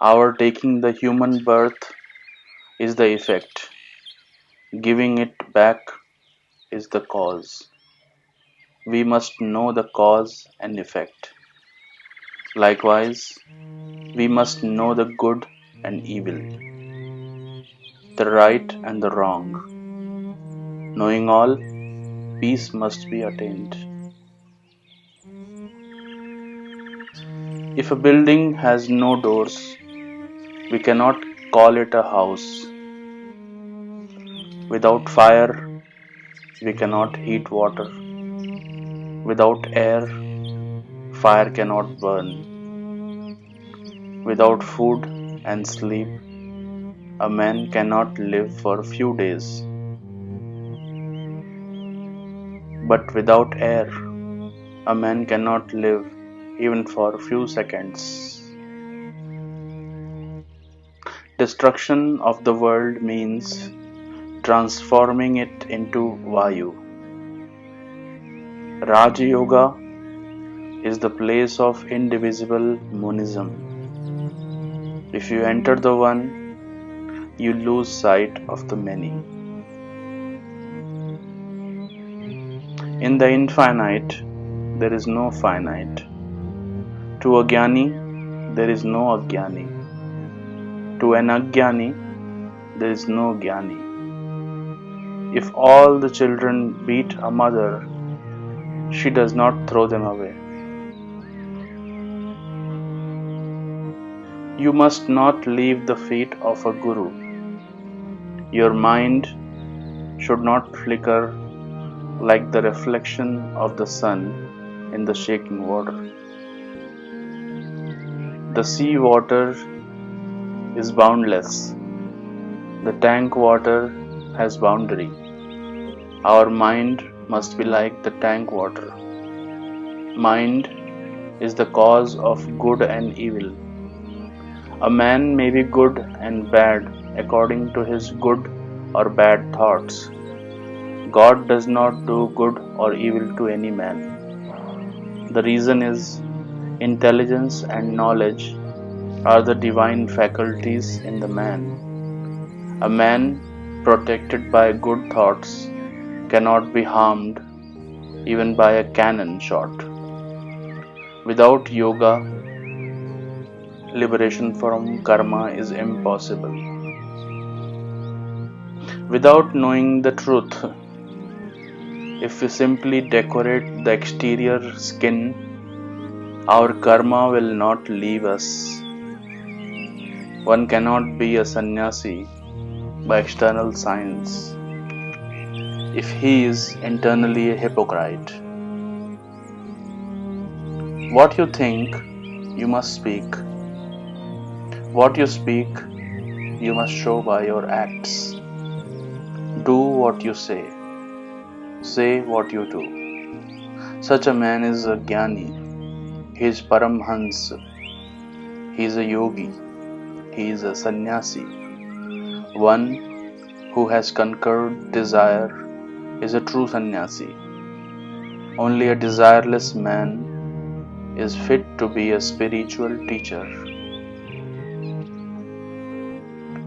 Our taking the human birth is the effect, giving it back is the cause. We must know the cause and effect. Likewise, we must know the good and evil, the right and the wrong. Knowing all, peace must be attained. If a building has no doors, we cannot call it a house. Without fire, we cannot heat water. Without air, fire cannot burn. Without food and sleep, a man cannot live for a few days. But without air, a man cannot live even for a few seconds. Destruction of the world means transforming it into Vayu. Raja Yoga is the place of indivisible monism. If you enter the one, you lose sight of the many. In the infinite, there is no finite. To a Jnani, there is no Ajnani. To an Ajnani, there is no Jnani. If all the children beat a mother, she does not throw them away. You must not leave the feet of a guru. Your mind should not flicker like the reflection of the sun in the shaking water. The sea water is boundless. The tank water has boundary. Our mind must be like the tank water. Mind is the cause of good and evil. A man may be good and bad according to his good or bad thoughts. God does not do good or evil to any man. The reason is intelligence and knowledge are the divine faculties in the man. A man protected by good thoughts cannot be harmed even by a cannon shot. Without yoga, liberation from karma is impossible. Without knowing the truth, if we simply decorate the exterior skin, our karma will not leave us. One cannot be a sannyasi by external signs if he is internally a hypocrite. What you think, you must speak. What you speak, you must show by your acts. Do what you say. Say what you do. Such a man is a Jnani. He is Paramhans. He is a yogi. He is a sannyasi. One who has conquered desire is a true sannyasi. Only a desireless man is fit to be a spiritual teacher.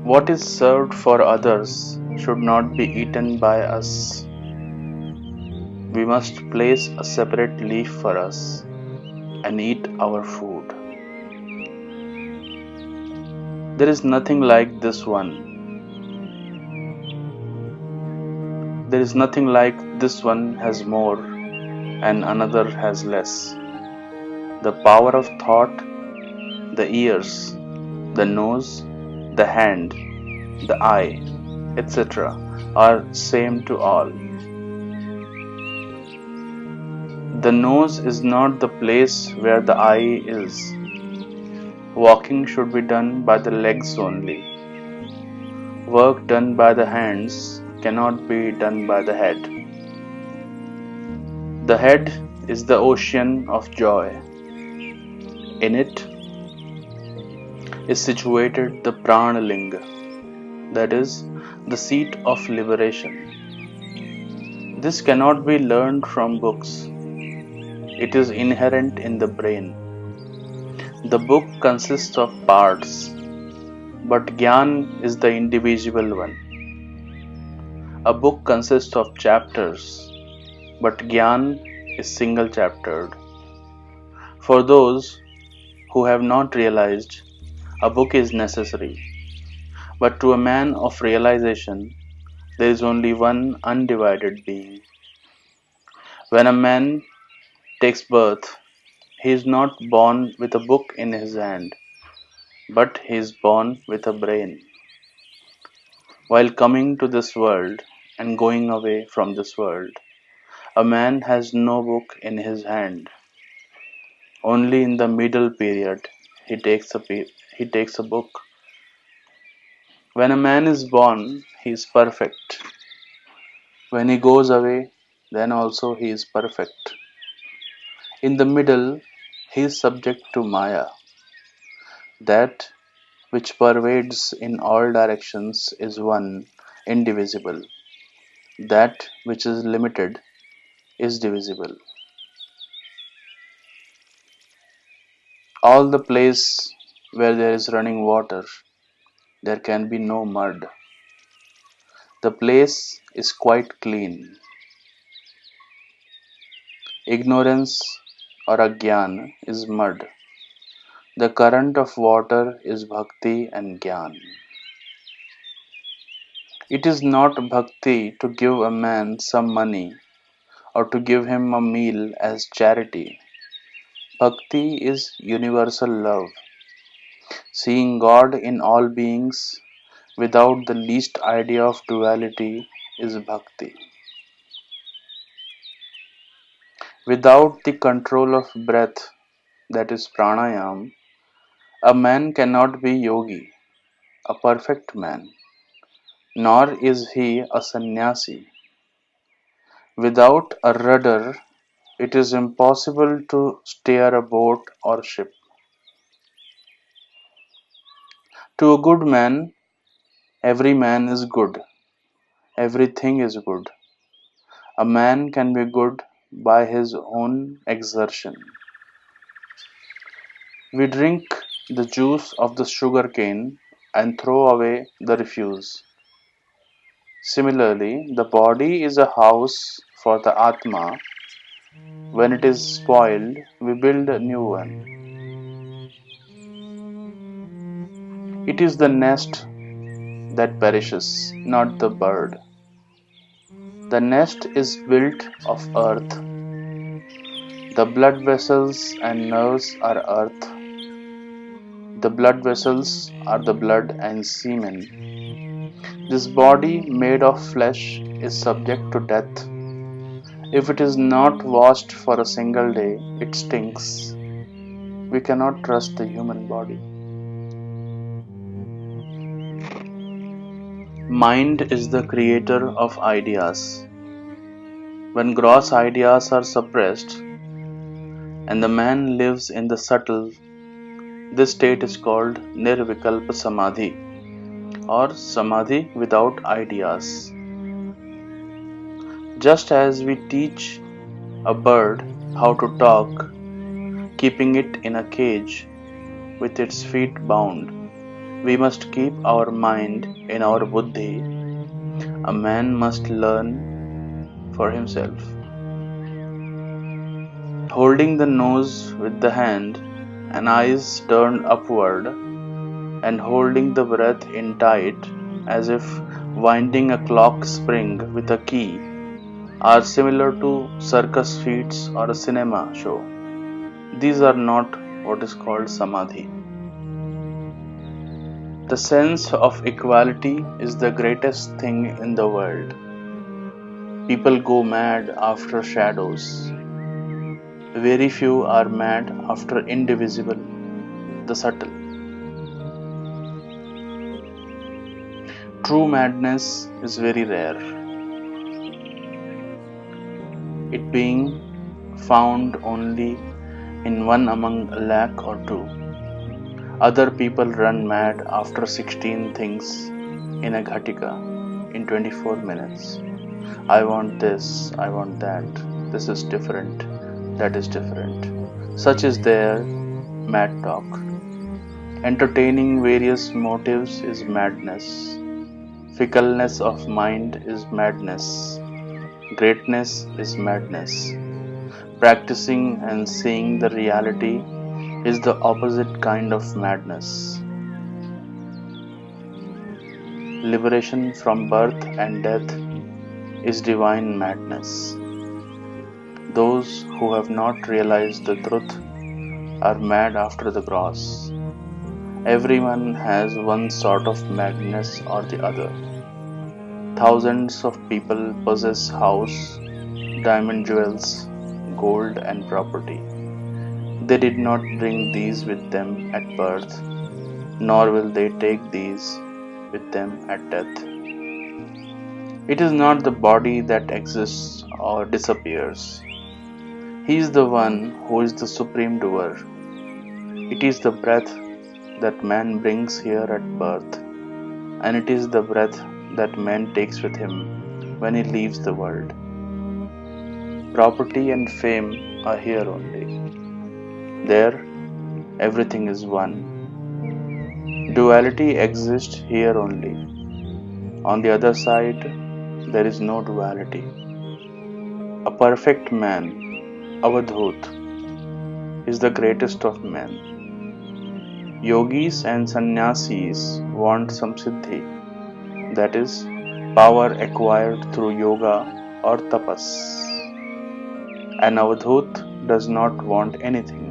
What is served for others should not be eaten by us. We must place a separate leaf for us and eat our food. There is nothing like this one. There is nothing like this one has more and another has less. The power of thought, the ears, the nose, the hand, the eye, etc. are same to all. The nose is not the place where the eye is. Walking should be done by the legs only. Work done by the hands cannot be done by the head. The head is the ocean of joy. In it is situated the Pranalinga, that is, the seat of liberation. This cannot be learned from books. It is inherent in the brain. The book consists of parts. but Gyan is the indivisible one. A book consists of chapters, but Gyan is single chaptered. For those who have not realized, a book is necessary, but to a man of realization, there is only one undivided being. When a man takes birth, he is not born with a book in his hand, but he is born with a brain. While coming to this world and going away from this world, a man has no book in his hand. Only in the middle period he takes a book. When a man is born, he is perfect. When he goes away, then also he is perfect. In the middle, he is subject to Maya. That which pervades in all directions is one, indivisible. That which is limited is divisible. All the place where there is running water, there can be no mud. The place is quite clean. Ignorance or agyan is mud. The current of water is bhakti and gyan. It is not bhakti to give a man some money or to give him a meal as charity. Bhakti is universal love. Seeing God in all beings without the least idea of duality is bhakti. Without the control of breath, that is pranayam, a man cannot be yogi, a perfect man, nor is he a sannyasi. Without a rudder, it is impossible to steer a boat or ship. To a good man, every man is good, everything is good. A man can be good by his own exertion. We drink the juice of the sugar cane and throw away the refuse. Similarly, the body is a house for the Atma. When it is spoiled, we build a new one. It is the nest that perishes, not the bird. The nest is built of earth. The blood vessels and nerves are earth. The blood vessels are the blood and semen. This body made of flesh is subject to death. If it is not washed for a single day, it stinks. We cannot trust the human body. Mind is the creator of ideas. When gross ideas are suppressed and the man lives in the subtle, this state is called Nirvikalpa Samadhi or Samadhi without ideas. Just as we teach a bird how to talk, keeping it in a cage with its feet bound, we must keep our mind in our buddhi. A man must learn for himself. Holding the nose with the hand and eyes turned upward and holding the breath in tight as if winding a clock spring with a key are similar to circus feats or a cinema show. These are not what is called samadhi. The sense of equality is the greatest thing in the world. People go mad after shadows. Very few are mad after indivisible, the subtle. True madness is very rare, it being found only in one among a lakh or two. Other people run mad after 16 things in a ghatika in 24 minutes. I want this, I want that, this is different, that is different. Such is their mad talk. Entertaining various motives is madness. Fickleness of mind is madness. Greatness is madness. Practicing and seeing the reality is the opposite kind of madness. Liberation from birth and death is divine madness. Those who have not realized the truth are mad after the cross. Everyone has one sort of madness or the other. Thousands of people possess house, diamond jewels, gold and property. They did not bring these with them at birth, nor will they take these with them at death. It is not the body that exists or disappears. He is the one who is the supreme doer. It is the breath that man brings here at birth, and it is the breath that man takes with him when he leaves the world. Property and fame are here only. There, everything is one. Duality exists here only. On the other side, there is no duality. A perfect man, Avadhut, is the greatest of men. Yogis and sannyasis want some siddhi, that is, power acquired through yoga or tapas. An Avadhut does not want anything.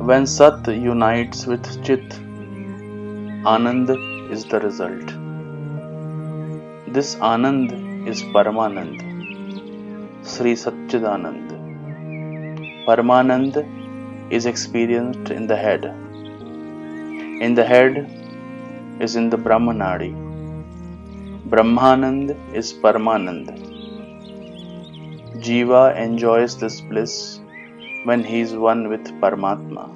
When Sat unites with Chit, Anand is the result. This Anand is Paramanand, Sri Satchidanand. Paramanand is experienced in the head. In the head is in the Brahmanadi. Brahmanand is Paramanand. Jiva enjoys this bliss when he is one with Paramatma.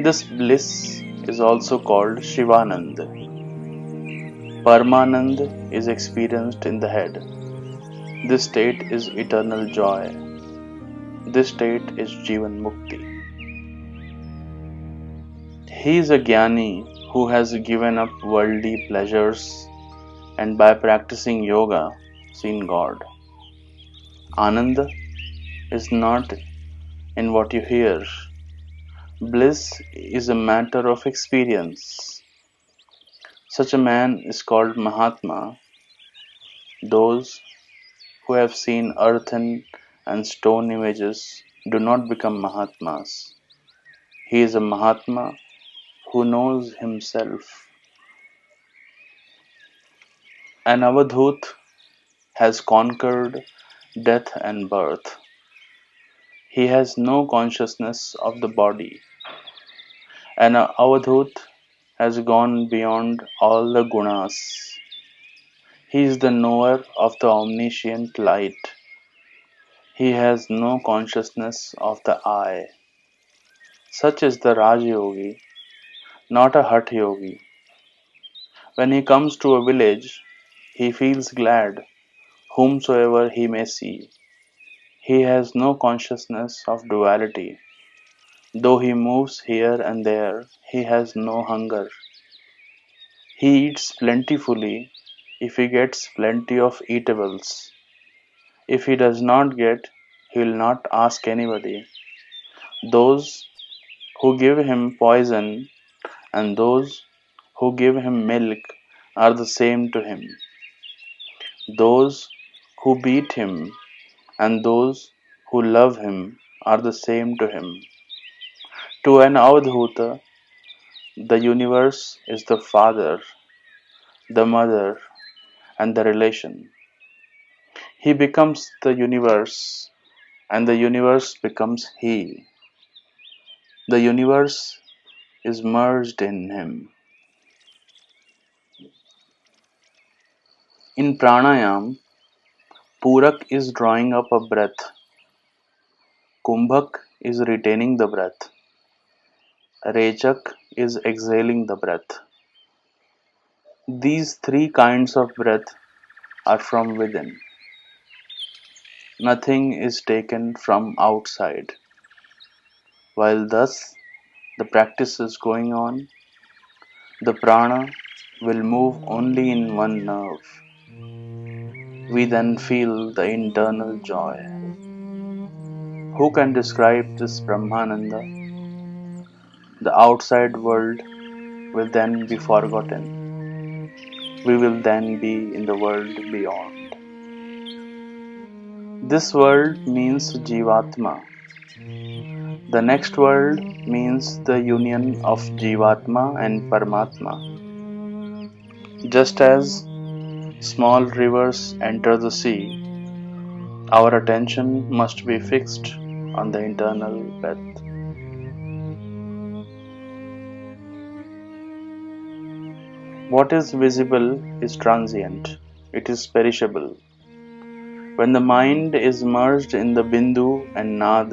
This bliss is also called Shivanand. Paramanand is experienced in the head. This state is eternal joy. This state is Jivan Mukti. He is a Jnani who has given up worldly pleasures and by practicing yoga seen God. Ananda is not in what you hear. Bliss is a matter of experience. Such a man is called Mahatma. Those who have seen earthen and stone images do not become Mahatmas. He is a Mahatma who knows himself. An Avadhut has conquered death and birth. He has no consciousness of the body. An Avadhut has gone beyond all the gunas. He is the knower of the omniscient light. He has no consciousness of the I. Such is the Raj Yogi, not a Hatha Yogi. When he comes to a village, he feels glad, whomsoever he may see. He has no consciousness of duality. Though he moves here and there, he has no hunger. He eats plentifully if he gets plenty of eatables. If he does not get, he will not ask anybody. Those who give him poison and those who give him milk are the same to him. Those who beat him and those who love him are the same to him. To an Avadhuta, the universe is the father, the mother, and the relation. He becomes the universe, and the universe becomes he. The universe is merged in him. In pranayam, Purak is drawing up a breath. Kumbhak is retaining the breath. Rechak is exhaling the breath. These three kinds of breath are from within. Nothing is taken from outside. While thus the practice is going on, the prana will move only in one nerve. We then feel the internal joy. Who can describe this Brahmananda? The outside world will then be forgotten. We will then be in the world beyond. This world means Jivatma. The next world means the union of Jivatma and Paramatma. Just as small rivers enter the sea, our attention must be fixed on the internal breath. What is visible is transient, it is perishable. When the mind is merged in the Bindu and Nad,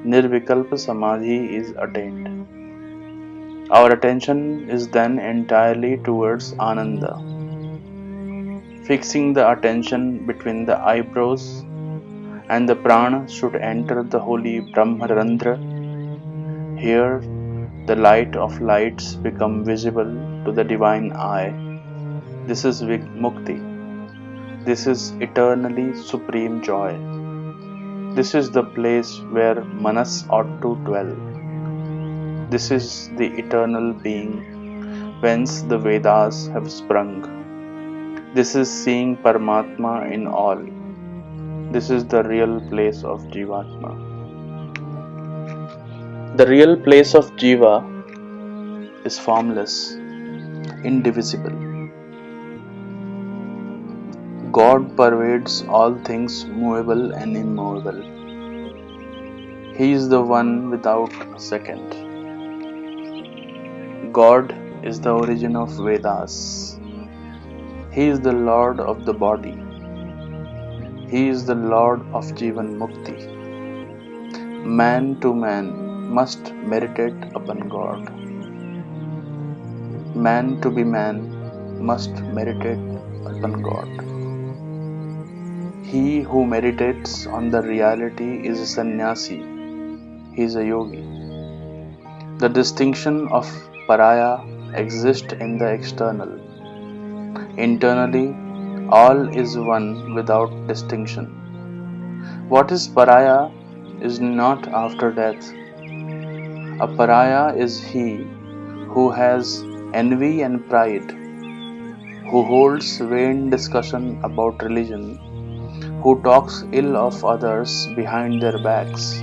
Nirvikalpa Samadhi is attained. Our attention is then entirely towards Ananda. Fixing the attention between the eyebrows and the prana should enter the holy Brahmarandra. Here, the light of lights become visible to the divine eye. This is Mukti. This is eternally supreme joy. This is the place where Manas ought to dwell. This is the eternal being, whence the Vedas have sprung. This is seeing Paramatma in all. This is the real place of Jivatma. The real place of Jiva is formless, indivisible. God pervades all things movable and immovable. He is the one without a second. God is the origin of Vedas. He is the Lord of the body. He is the Lord of Jivan Mukti. Man to man must meditate upon God. Man to be man must meditate upon God. He who meditates on the reality is a sannyasi. He is a yogi. The distinction of paraya exists in the external. Internally, all is one without distinction. What is paraya is not after death. A pariah is he who has envy and pride, who holds vain discussion about religion, who talks ill of others behind their backs.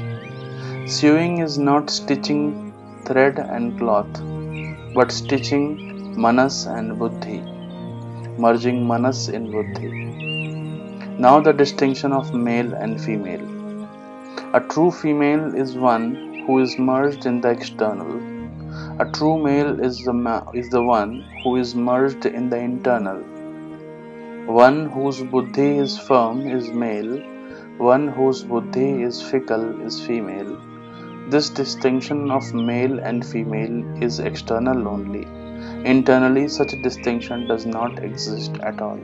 Sewing is not stitching thread and cloth, but stitching manas and buddhi, merging manas in buddhi. Now the distinction of male and female. A true female is one who is merged in the external. A true male is the one who is merged in the internal. One whose buddhi is firm is male. One whose buddhi is fickle is female. This distinction of male and female is external only. Internally, such a distinction does not exist at all.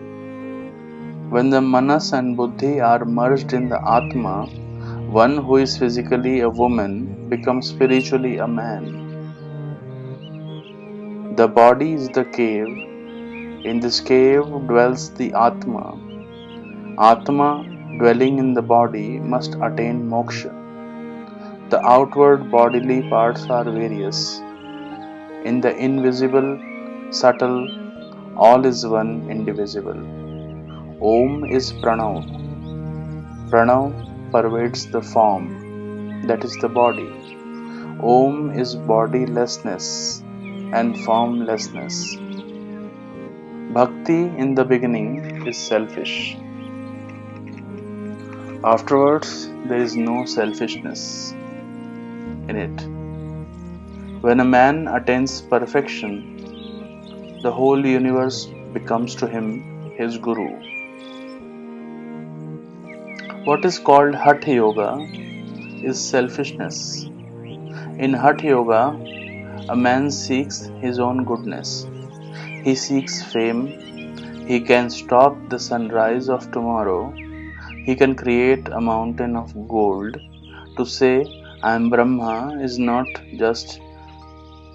When the manas and buddhi are merged in the Atma, one who is physically a woman becomes spiritually a man. The body is the cave. In this cave dwells the Atma. Atma, dwelling in the body, must attain moksha. The outward bodily parts are various. In the invisible, subtle, all is one, indivisible. Om is Pranav. Pranav pervades the form, that is the body. Om is bodilessness and formlessness. Bhakti in the beginning is selfish. Afterwards, there is no selfishness in it. When a man attains perfection, the whole universe becomes to him his guru. What is called Hatha Yoga is selfishness. In Hatha Yoga, a man seeks his own goodness. He seeks fame. He can stop the sunrise of tomorrow. He can create a mountain of gold to say, I am Brahma is not just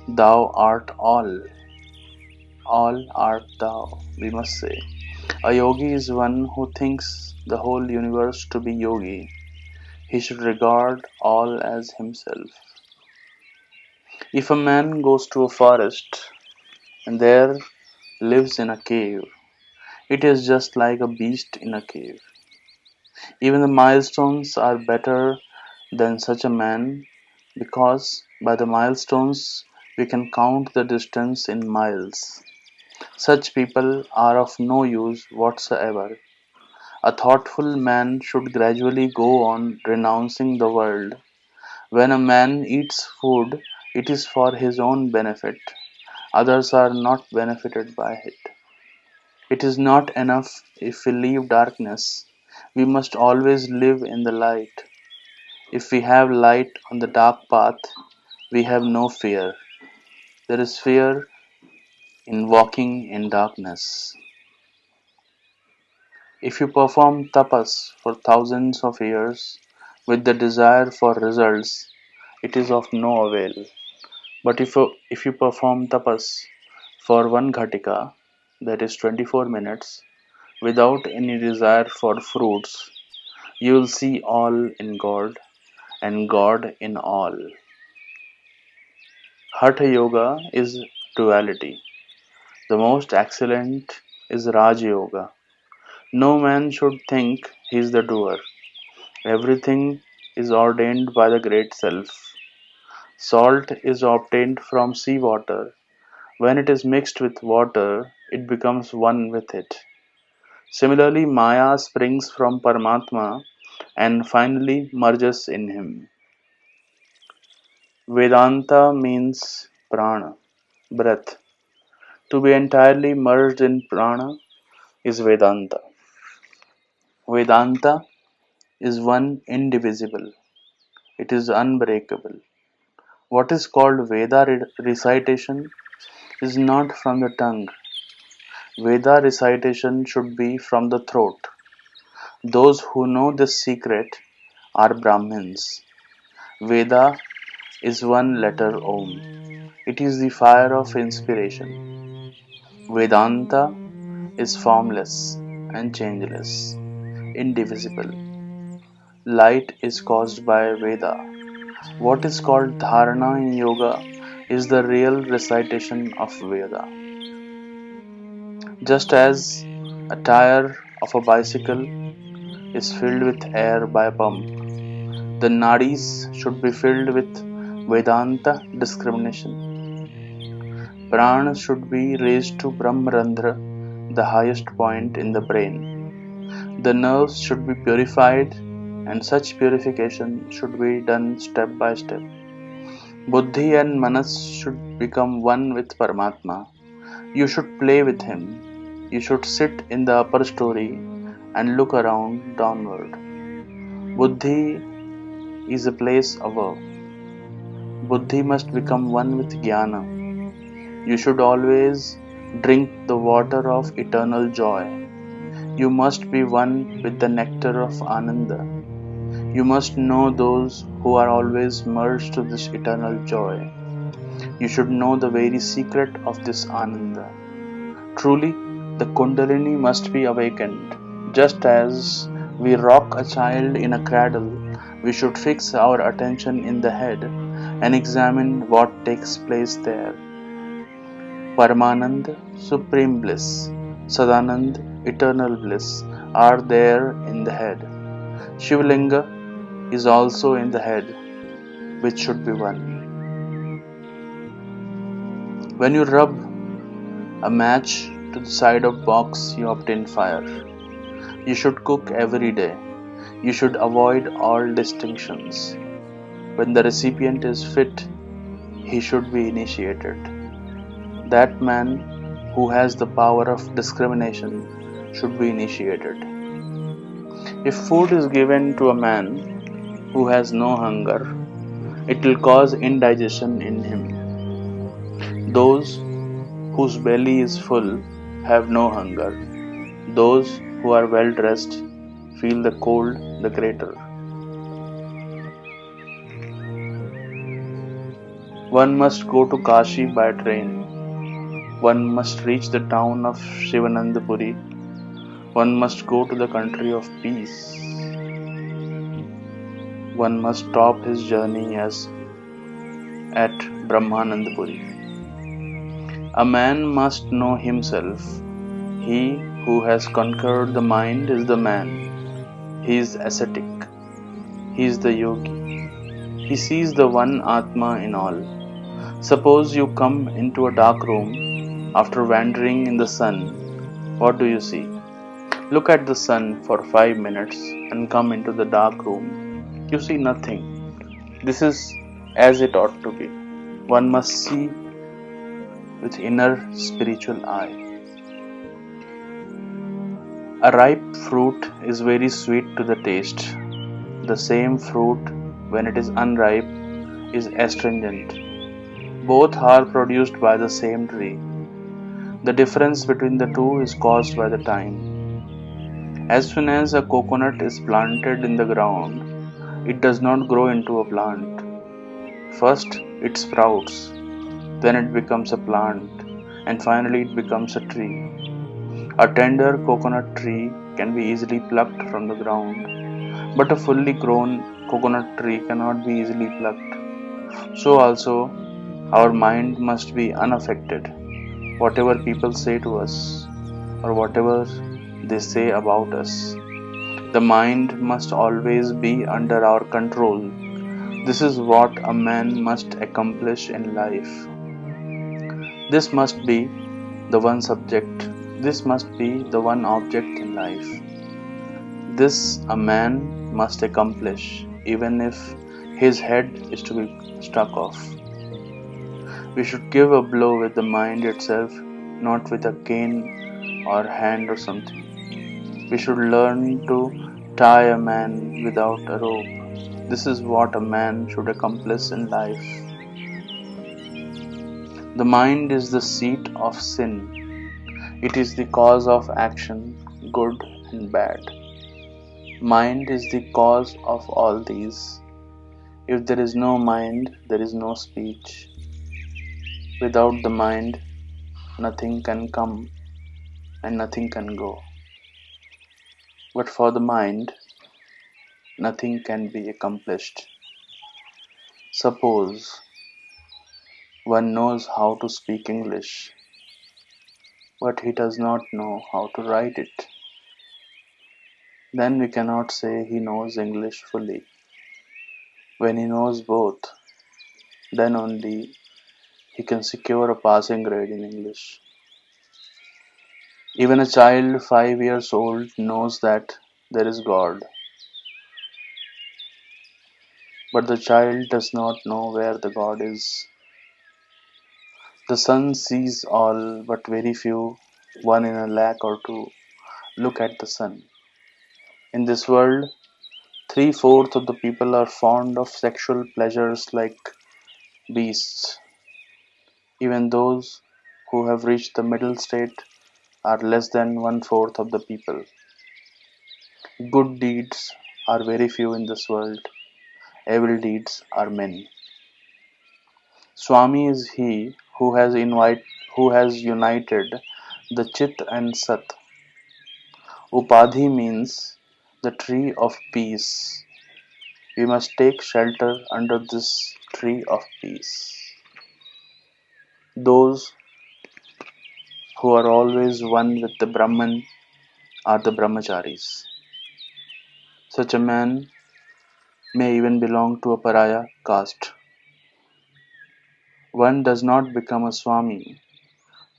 thou art all art thou, we must say. A yogi is one who thinks the whole universe to be yogi. He should regard all as himself. If a man goes to a forest and there lives in a cave, it is just like a beast in a cave. Even the milestones are better than such a man because by the milestones we can count the distance in miles. Such people are of no use whatsoever. A thoughtful man should gradually go on renouncing the world. When a man eats food, it is for his own benefit. Others are not benefited by it. It is not enough if we leave darkness. We must always live in the light. If we have light on the dark path, we have no fear. There is fear in walking in darkness. If you perform tapas for thousands of years with the desire for results, it is of no avail. But if you perform tapas for one ghatika, that is 24 minutes, without any desire for fruits, you will see all in God and God in all. Hatha Yoga is duality. The most excellent is Raj Yoga. No man should think he is the doer. Everything is ordained by the Great Self. Salt is obtained from sea water. When it is mixed with water, it becomes one with it. Similarly, Maya springs from Paramatma and finally merges in him. Vedanta means prana, breath. To be entirely merged in prana is Vedanta. Vedanta is one indivisible. It is unbreakable. What is called Veda recitation is not from the tongue. Veda recitation should be from the throat. Those who know this secret are Brahmins. Veda is one letter Om. It is the fire of inspiration. Vedanta is formless and changeless, indivisible. Light is caused by Veda. What is called dharana in yoga is the real recitation of Veda. Just as a tire of a bicycle is filled with air by a pump, the nadis should be filled with Vedanta discrimination. Prana should be raised to Brahmarandhra, the highest point in the brain. The nerves should be purified, and such purification should be done step by step. Buddhi and Manas should become one with Paramatma. You should play with him. You should sit in the upper story and look around downward. Buddhi is a place above. Buddhi must become one with Jnana. You should always drink the water of eternal joy. You must be one with the nectar of Ananda. You must know those who are always merged to this eternal joy. You should know the very secret of this Ananda. Truly, the Kundalini must be awakened. Just as we rock a child in a cradle, we should fix our attention in the head and examine what takes place there. Paramanand, supreme bliss, Sadanand, eternal bliss, are there in the head. Shivlinga is also in the head, which should be one. When you rub a match to the side of box, you obtain fire. You should cook every day. You should avoid all distinctions. When the recipient is fit, he should be initiated. That man who has the power of discrimination should be initiated. If food is given to a man who has no hunger, it will cause indigestion in him. Those whose belly is full have no hunger. Those who are well dressed feel the cold the greater. One must go to Kashi by train. One must reach the town of Shivanandapuri. One must go to the country of peace. One must stop his journey at Brahmanandapuri. A man must know himself. He who has conquered the mind is the man. He is ascetic. He is the yogi. He sees the one Atma in all. Suppose you come into a dark room after wandering in the sun. What do you see? Look at the sun for 5 minutes and come into the dark room. You see nothing. This is as it ought to be. One must see with inner spiritual eye. A ripe fruit is very sweet to the taste. The same fruit, when it is unripe, is astringent. Both are produced by the same tree. The difference between the two is caused by the time. As soon as a coconut is planted in the ground, it does not grow into a plant. First, it sprouts, then it becomes a plant, and finally it becomes a tree. A tender coconut tree can be easily plucked from the ground, but a fully grown coconut tree cannot be easily plucked. So also, our mind must be unaffected. Whatever people say to us, or whatever they say about us, the mind must always be under our control. This is what a man must accomplish in life. This must be the one subject. This must be the one object in life. This a man must accomplish, even if his head is to be struck off. We should give a blow with the mind itself, not with a cane or hand or something. We should learn to tie a man without a rope. This is what a man should accomplish in life. The mind is the seat of sin. It is the cause of action, good and bad. Mind is the cause of all these. If there is no mind, there is no speech. Without the mind, nothing can come and nothing can go. But for the mind, nothing can be accomplished. Suppose one knows how to speak English, but he does not know how to write it. Then we cannot say he knows English fully. When he knows both, then only he can secure a passing grade in English. Even a child 5 years old knows that there is God, but the child does not know where the God is. The sun sees all, but very few, one in a lakh or two, look at the sun. In this world, 3/4 of the people are fond of sexual pleasures like beasts. Even those who have reached the middle state are less than 1/4 of the people. Good deeds are very few in this world. Evil deeds are many. Swami is he who has united the Chit and Sat. Upadhi means the tree of peace. We must take shelter under this tree of peace. Those who are always one with the Brahman are the brahmacharis. Such a man may even belong to a pariah caste. One does not become a Swami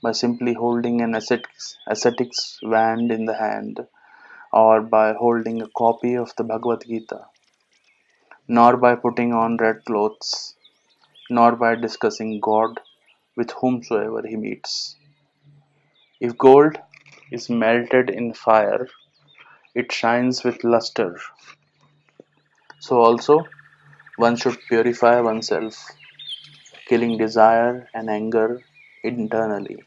by simply holding an ascetic's wand in the hand, or by holding a copy of the Bhagavad Gita, nor by putting on red clothes, nor by discussing God with whomsoever he meets. If gold is melted in fire, it shines with luster. So also, one should purify oneself, killing desire and anger internally.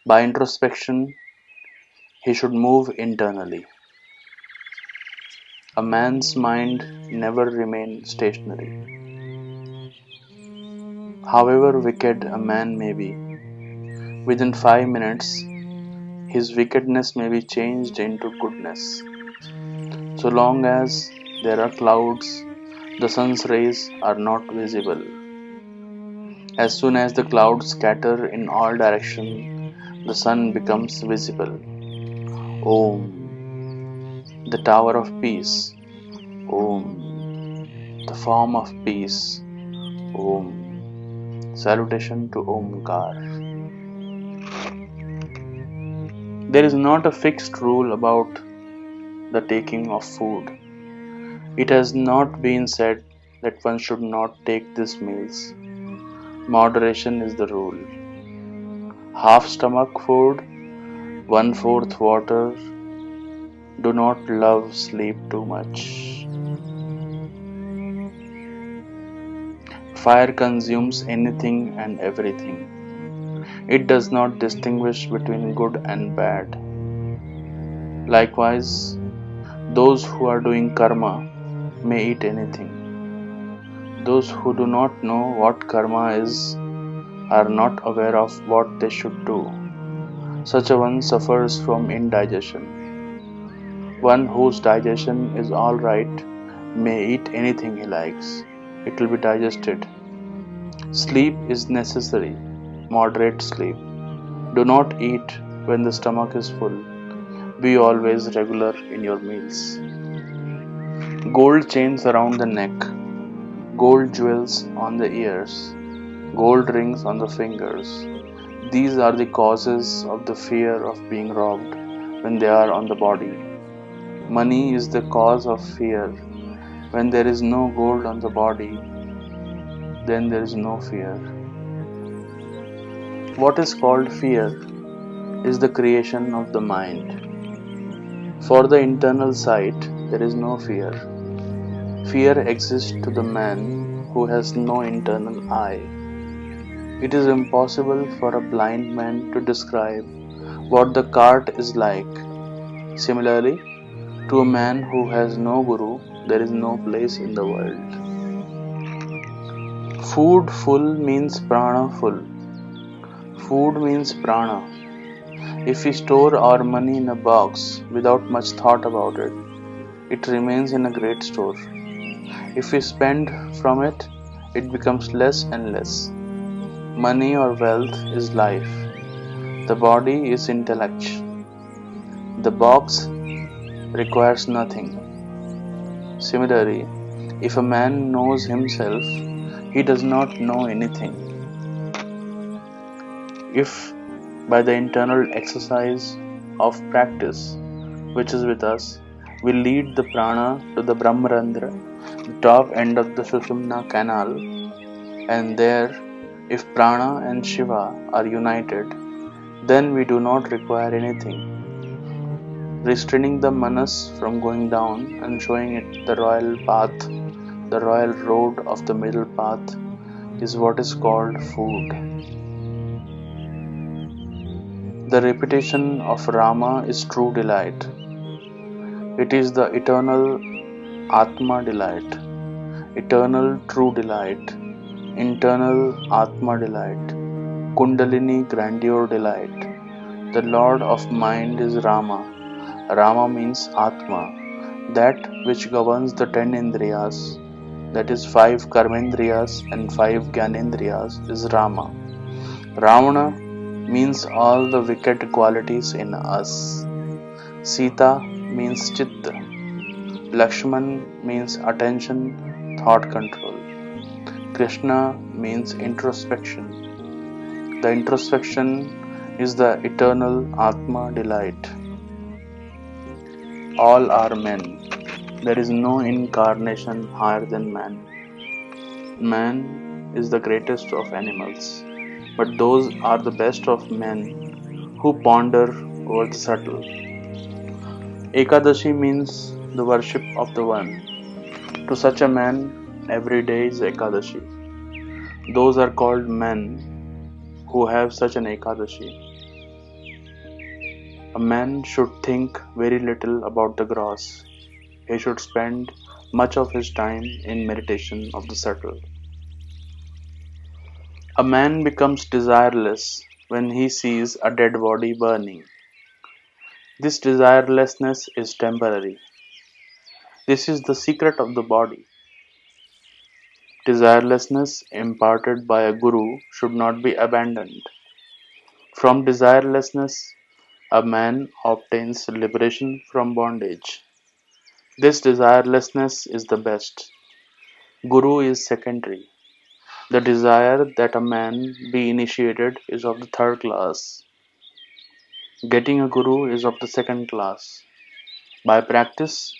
By introspection, he should move internally. A man's mind never remains stationary. However wicked a man may be, within 5 minutes his wickedness may be changed into goodness. So long as there are clouds, the sun's rays are not visible. As soon as the clouds scatter in all directions, the sun becomes visible. Om, the tower of peace. Om, the form of peace. Om. Salutation to Omkar. There is not a fixed rule about the taking of food. It has not been said that one should not take these meals. Moderation is the rule. Half stomach food, 1/4 water. Do not love sleep too much. Fire consumes anything and everything. It does not distinguish between good and bad. Likewise, those who are doing karma may eat anything. Those who do not know what karma is are not aware of what they should do. Such a one suffers from indigestion. One whose digestion is all right may eat anything he likes. It will be digested. Sleep is necessary. Moderate sleep. Do not eat when the stomach is full. Be always regular in your meals. Gold chains around the neck, gold jewels on the ears, gold rings on the fingers. These are the causes of the fear of being robbed when they are on the body. Money is the cause of fear. When there is no gold on the body, then there is no fear. What is called fear is the creation of the mind. For the internal sight, there is no fear. Fear exists to the man who has no internal eye. It is impossible for a blind man to describe what the cart is like. Similarly, to a man who has no guru, there is no place in the world. Food full means prana full. Food means prana. If we store our money in a box without much thought about it, it remains in a great store. If we spend from it, it becomes less and less. Money or wealth is life. The body is intellect. The box requires nothing. Similarly, if a man knows himself, he does not know anything. If by the internal exercise of practice which is with us, we lead the prana to the Brahmarandra, the top end of the Sushumna canal, and there, if prana and Shiva are united, then we do not require anything. Restraining the manas from going down and showing it the royal path, the royal road of the middle path, is what is called food. The repetition of Rama is true delight. It is the eternal Atma delight, eternal true delight, internal Atma delight, Kundalini grandeur delight. The Lord of mind is Rama. Rama means Atma, that which governs the 10 Indriyas, that is 5 Karmendriyas and 5 Gyanendriyas, is Rama. Ravana means all the wicked qualities in us. Sita means Chitta. Lakshman means attention, thought control. Krishna means introspection. The introspection is the eternal Atma delight. All are men. There is no incarnation higher than man. Man is the greatest of animals, but those are the best of men who ponder over the subtle. Ekadashi means the worship of the One. To such a man, every day is Ekadashi. Those are called men who have such an Ekadashi. A man should think very little about the gross. He should spend much of his time in meditation of the subtle. A man becomes desireless when he sees a dead body burning. This desirelessness is temporary. This is the secret of the body. Desirelessness imparted by a guru should not be abandoned. From desirelessness, a man obtains liberation from bondage. This desirelessness is the best. Guru is secondary. The desire that a man be initiated is of the third class. Getting a guru is of the second class. By practice,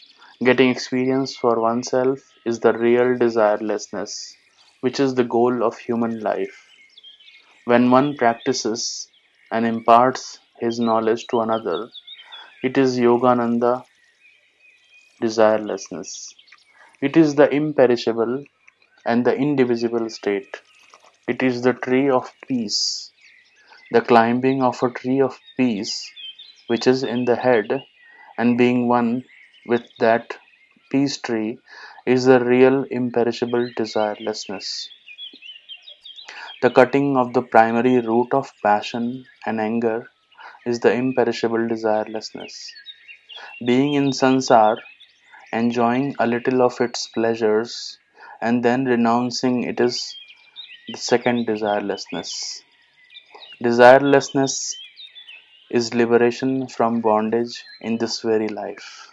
getting experience for oneself is the real desirelessness, which is the goal of human life. When one practices and imparts his knowledge to another, it is Yogananda desirelessness. It is the imperishable and the indivisible state. It is the tree of peace. The climbing of a tree of peace, which is in the head, and being one with that peace tree, is the real imperishable desirelessness. The cutting of the primary root of passion and anger is the imperishable desirelessness. Being in sansar, enjoying a little of its pleasures, and then renouncing it is the second desirelessness. Desirelessness is liberation from bondage in this very life.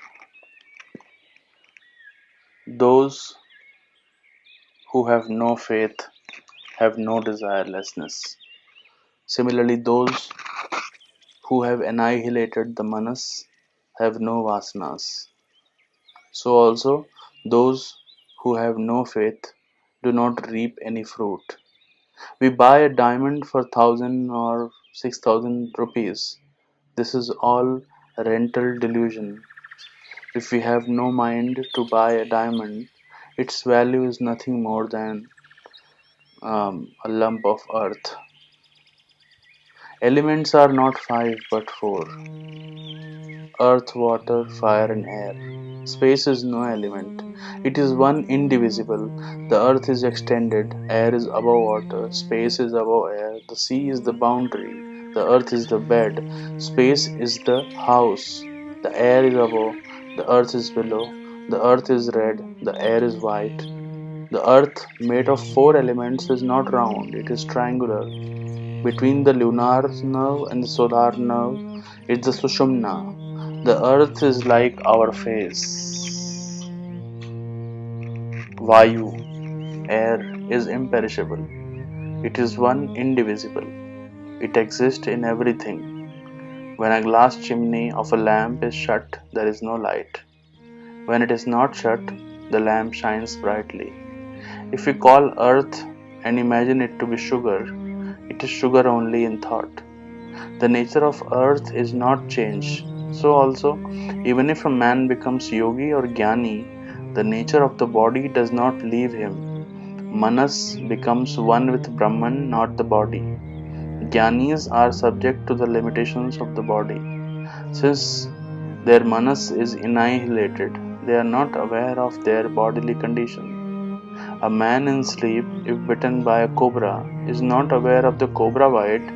Those who have no faith have no desirelessness. Similarly, those who have annihilated the manas have no vasanas. So also, those who have no faith do not reap any fruit. We buy a diamond for 1,000 or 6,000 rupees. This is all rental delusion. If we have no mind to buy a diamond, its value is nothing more than a lump of earth. Elements are not five but four: earth, water, fire, and air. Space is no element. It is one indivisible. The earth is extended, air is above water, space is above air, the sea is the boundary, the earth is the bed, space is the house, the air is above, the earth is below, the earth is red, the air is white. The earth, made of four elements, is not round, it is triangular. Between the lunar nerve and the solar nerve is the sushumna. The earth is like our face. Vayu, air, is imperishable. It is one indivisible. It exists in everything. When a glass chimney of a lamp is shut, there is no light. When it is not shut, the lamp shines brightly. If we call earth and imagine it to be sugar, it is sugar only in thought. The nature of earth is not change. So also, even if a man becomes yogi or jnani, the nature of the body does not leave him. Manas becomes one with Brahman, not the body. Jnanis are subject to the limitations of the body. Since their manas is annihilated, they are not aware of their bodily condition. A man in sleep, if bitten by a cobra, is not aware of the cobra bite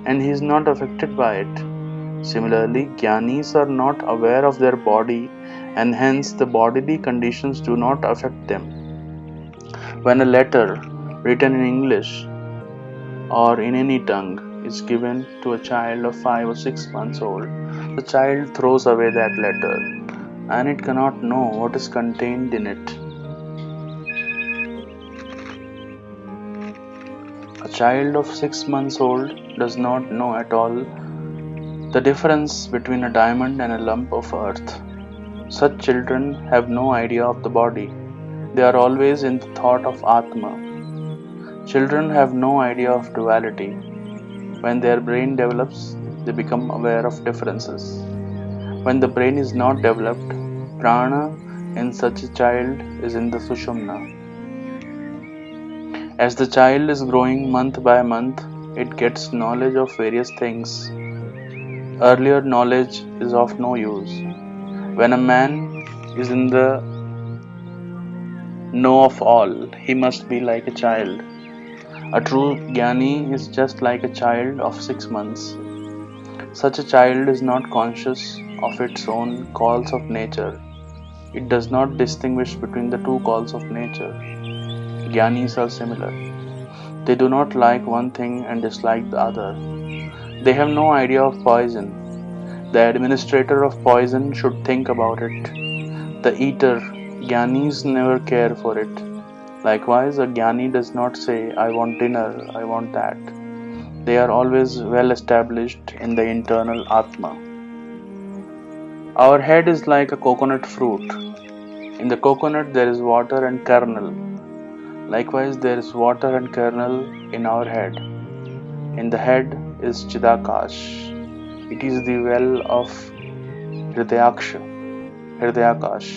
and he is not affected by it. Similarly, jnanis are not aware of their body and hence the bodily conditions do not affect them. When a letter written in English or in any tongue is given to a child of 5 or 6 months old, the child throws away that letter and it cannot know what is contained in it. A child of 6 months old does not know at all the difference between a diamond and a lump of earth. Such children have no idea of the body. They are always in the thought of Atma. Children have no idea of duality. When their brain develops, they become aware of differences. When the brain is not developed, prana in such a child is in the sushumna. As the child is growing month by month, it gets knowledge of various things. Earlier knowledge is of no use. When a man is in the know of all, he must be like a child. A true Jnani is just like a child of 6 months. Such a child is not conscious of its own calls of nature. It does not distinguish between the two calls of nature. Jnanis are similar. They do not like one thing and dislike the other. They have no idea of poison. The administrator of poison should think about it. The eater, Jnanis never care for it. Likewise, a Jnani does not say, I want dinner, I want that. They are always well established in the internal Atma. Our head is like a coconut fruit. In the coconut there is water and kernel. Likewise, there is water and kernel in our head. In the head is chidakash. It is the well of Hridayakash.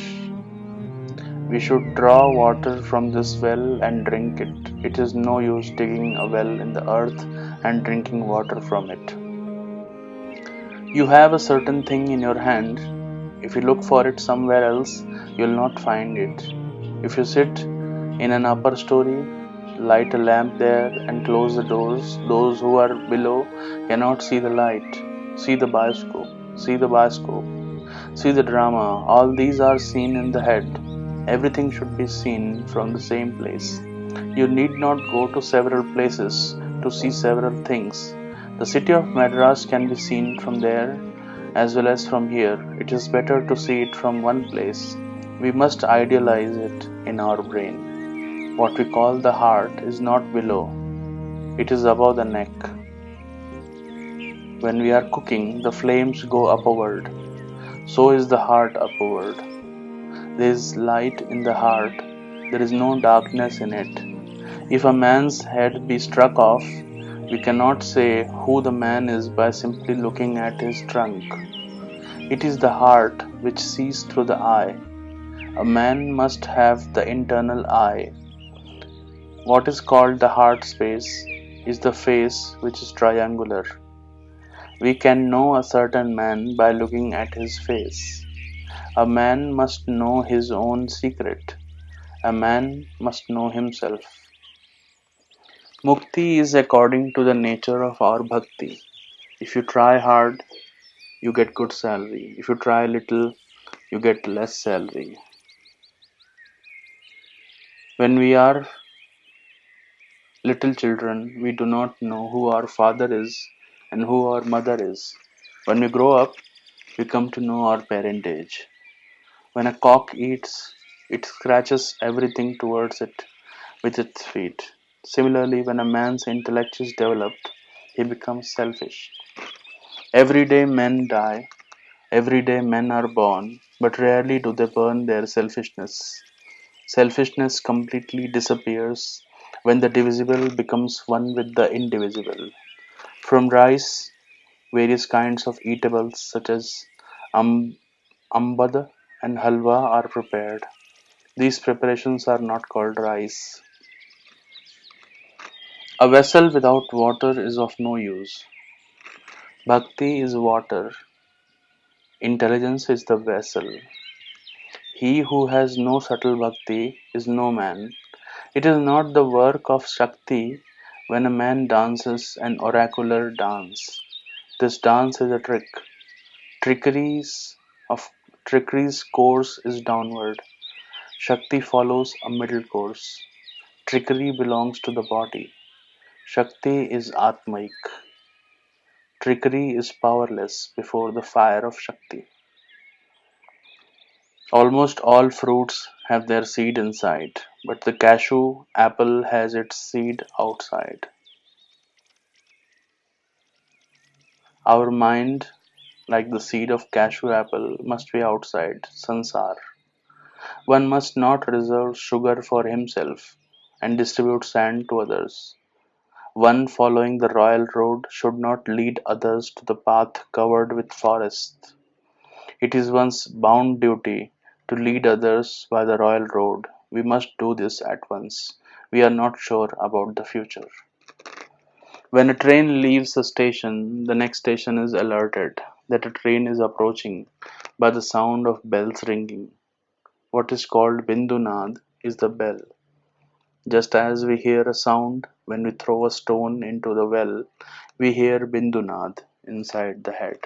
We should draw water from this well and drink it. It is no use digging a well in the earth and drinking water from it. You have a certain thing in your hand. If you look for it somewhere else, you will not find it. If you sit in an upper story, light a lamp there and close the doors, those who are below cannot see the light. See the bioscope, see the drama. All these are seen in the head. Everything should be seen from the same place. You need not go to several places to see several things. The city of Madras can be seen from there as well as from here. It is better to see it from one place. We must idealize it in our brain. What we call the heart is not below, it is above the neck. When we are cooking, the flames go upward. So is the heart upward. There is light in the heart. There is no darkness in it. If a man's head be struck off, we cannot say who the man is by simply looking at his trunk. It is the heart which sees through the eye. A man must have the internal eye. What is called the heart space is the face which is triangular. We can know a certain man by looking at his face. A man must know his own secret. A man must know himself. Mukti is according to the nature of our bhakti. If you try hard, you get good salary. If you try little, you get less salary. When we are little children, we do not know who our father is and who our mother is. When we grow up, we come to know our parentage. When a cock eats, it scratches everything towards it with its feet. Similarly, when a man's intellect is developed, he becomes selfish. Every day men die, every day men are born, but rarely do they burn their selfishness. Selfishness completely disappears when the divisible becomes one with the indivisible. From rice, various kinds of eatables such as ambad and halwa are prepared. These preparations are not called rice. A vessel without water is of no use. Bhakti is water. Intelligence is the vessel. He who has no subtle bhakti is no man. It is not the work of Shakti when a man dances an oracular dance. This dance is a trick. Trickeries of Trickery's course is downward. Shakti follows a middle course. Trickery belongs to the body. Shakti is Atmaik. Trickery is powerless before the fire of Shakti. Almost all fruits have their seed inside, but the cashew apple has its seed outside. Our mind, like the seed of cashew apple, must be outside sansar. One must not reserve sugar for himself and distribute sand to others. One following the royal road should not lead others to the path covered with forests. It is one's bound duty to lead others by the royal road. We must do this at once. We are not sure about the future. When a train leaves a station, the next station is alerted that a train is approaching by the sound of bells ringing. What is called Bindunad is the bell. Just as we hear a sound when we throw a stone into the well, we hear Bindunad inside the head.